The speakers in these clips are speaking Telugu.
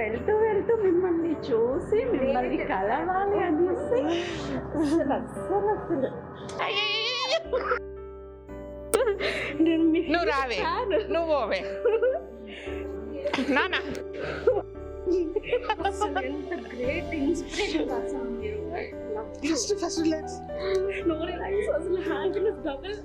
వెళ్తూ వెళ్తూ మిమ్మల్ని చూసి మిమ్మల్ని కలవాలి అనేసి అసలు నువ్వు రావే, నువ్వు పోవే నానా. ఎంత గ్రేట్ ఇన్స్పిరేషన్ అసలు మీరు. First relax. నో రిలాక్స్, అసలు హ్యాపీనెస్ డబుల్.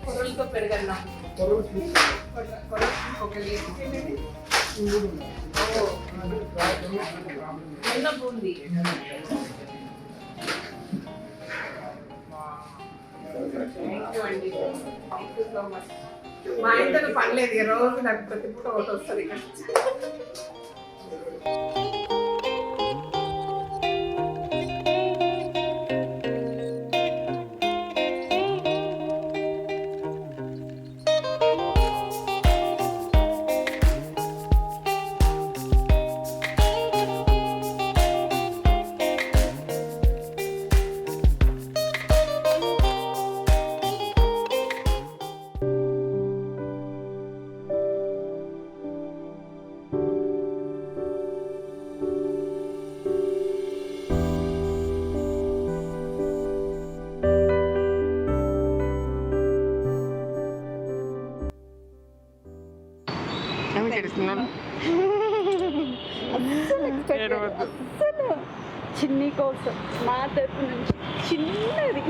కొర్రలతో పెరగన్నా ఉంది. మా ఇంట్లో పనిలేదు, రోజు నాకు ప్రతి పూట ఒకటి వస్తుంది. చిన్ని కోసం మా తరపు నుంచి చిన్నది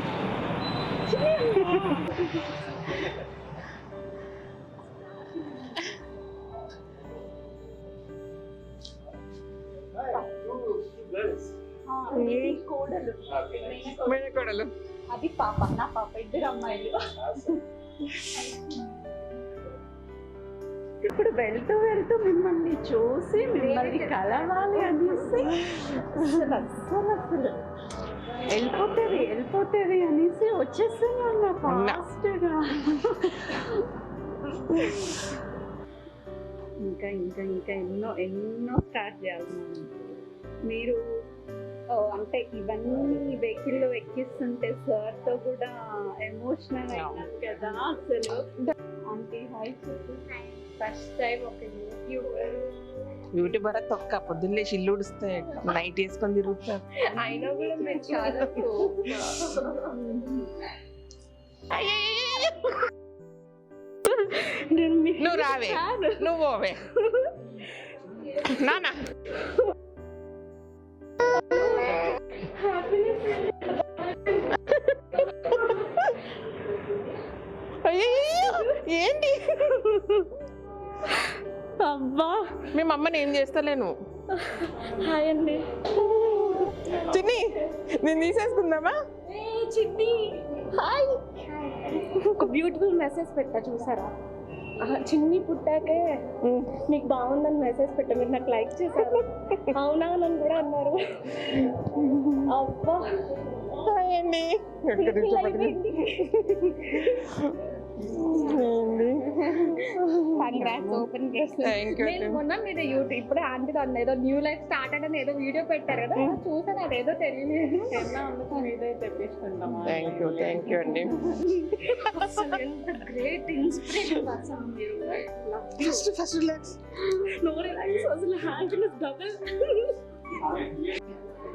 కోడలు, అది పాప, నా పాప, ఇద్దరు అమ్మాయిలు. ఇప్పుడు వెళ్తూ వెళ్తూ మిమ్మల్ని చూసి మిమ్మల్ని కలవాలి అనేసి అసలు వెళ్ళిపోతుంది అనేసి వచ్చేస్తున్నా ఫాస్ట్గా. ఇంకా ఇంకా ఇంకా ఎన్నో స్టార్ట్ చేయాలి మీరు. అంటే ఇవన్నీ వెహికల్లో ఎక్కిస్తుంటే సార్తో కూడా ఎమోషనల్ అయినారు కదా అసలు. అంటే హాయ్ చెప్పు. ఫస్ట్ టైం ఒక యూట్యూబర్ తొక్క పొద్దున్నే ఇల్లు ఉడుస్తాయి, నైట్ వేసుకొని తిరుగుతారు. అయినా కూడా మేము చాలా నువ్వు రావే, నువ్వు పోవే నానా. ఏంటి అబ్బా మేము అమ్మని ఏం చేస్తలేను. హాయ్ అండి. చిన్ని నేను తీసేసుకుందామా? చిన్ని హాయ్. ఒక బ్యూటిఫుల్ మెసేజ్ పెట్టా చూసారా? చిన్ని పుట్టాకే మీకు బాగుందని మెసేజ్ పెట్టా, మీరు నాకు లైక్ చేశారు. అవునా అని కూడా అన్నారు. అబ్బా హాయ్ అండి. ఓపెన్ మొన్న మీరు యూట్యూబ్ ఇప్పుడే ఆంటీ అన్న ఏదో న్యూ లైఫ్ స్టార్ట్ అని ఏదో వీడియో పెట్టారు కదా, చూసాను. అదేదో తెలియలేదు. మీదే తెప్పించుకుంటాం. థ్యాంక్ యూ అండి. గ్రేట్ ఇన్స్పిరేషన్ అసలు మీరు. First relax. నో రిలాక్స్, అసలు హ్యాపీనెస్ డబుల్.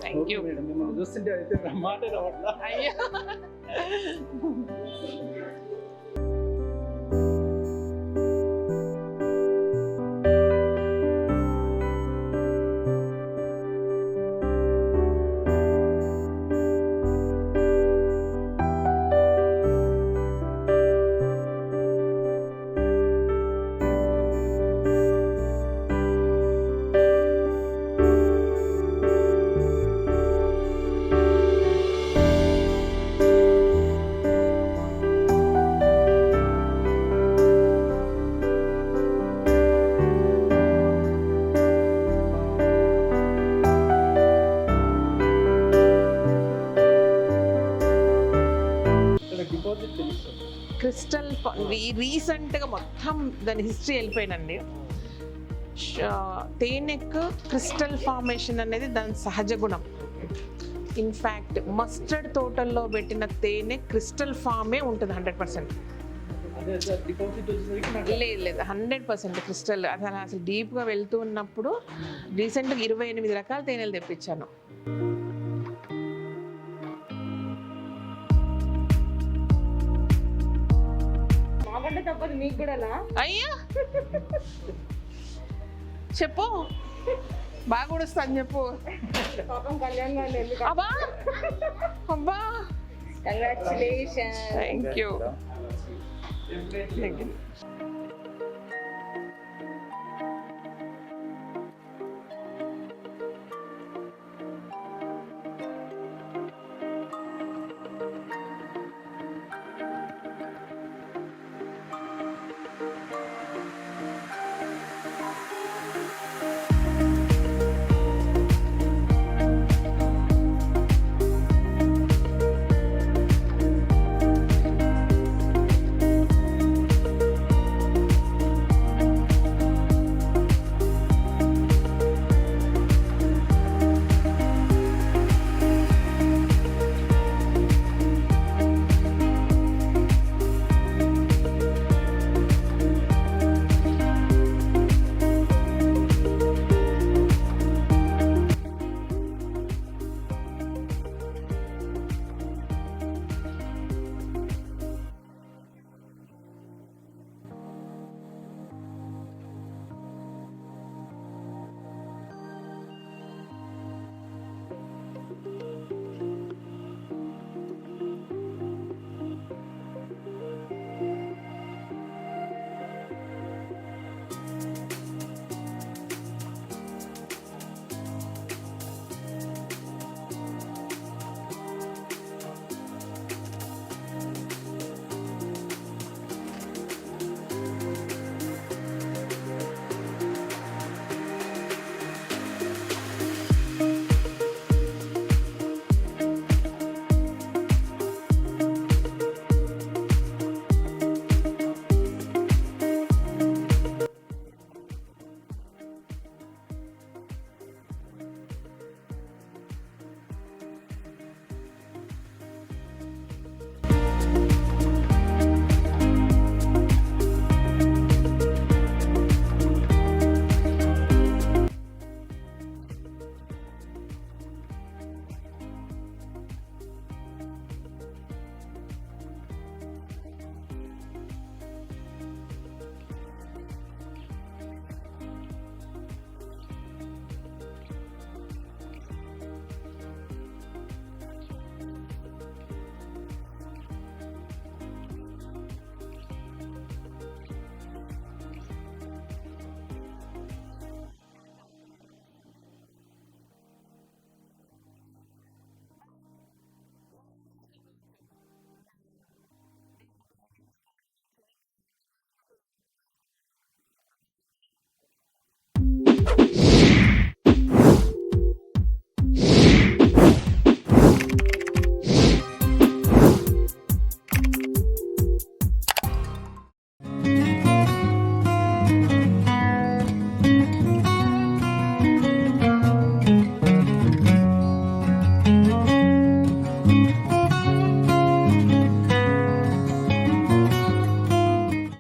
Thank you. మిమ్మల్ని చూస్తుంటే అయితే మాట రావట్లా. అయ్యో డిపాజిట్ తెలుసు. క్రిస్టల్ రీసెంట్గా మొత్తం దాని హిస్టరీ వెళ్ళిపోయినండి. తేనెకు క్రిస్టల్ ఫార్మేషన్ అనేది దాని సహజ గుణం. ఇన్ఫ్యాక్ట్ మస్టర్డ్ తోటల్లో పెట్టిన తేనె క్రిస్టల్ ఫామే ఉంటుంది 100%. డిపాజిట్ వచ్చేసరికి లేదు 100% క్రిస్టల్. అసలు డీప్గా వెళ్తూ ఉన్నప్పుడు రీసెంట్గా 28 రకాల తేనెలు తెప్పించాను. తప్పదు మీకు కూడా. అయ్యా చెప్పు, బాగా ఉడుస్తాను చెప్పు. పాపం కళ్యాణ్ గారు ఎందుకు. అబ్బా అబ్బా కంగ్రాచులేషన్. Thank you.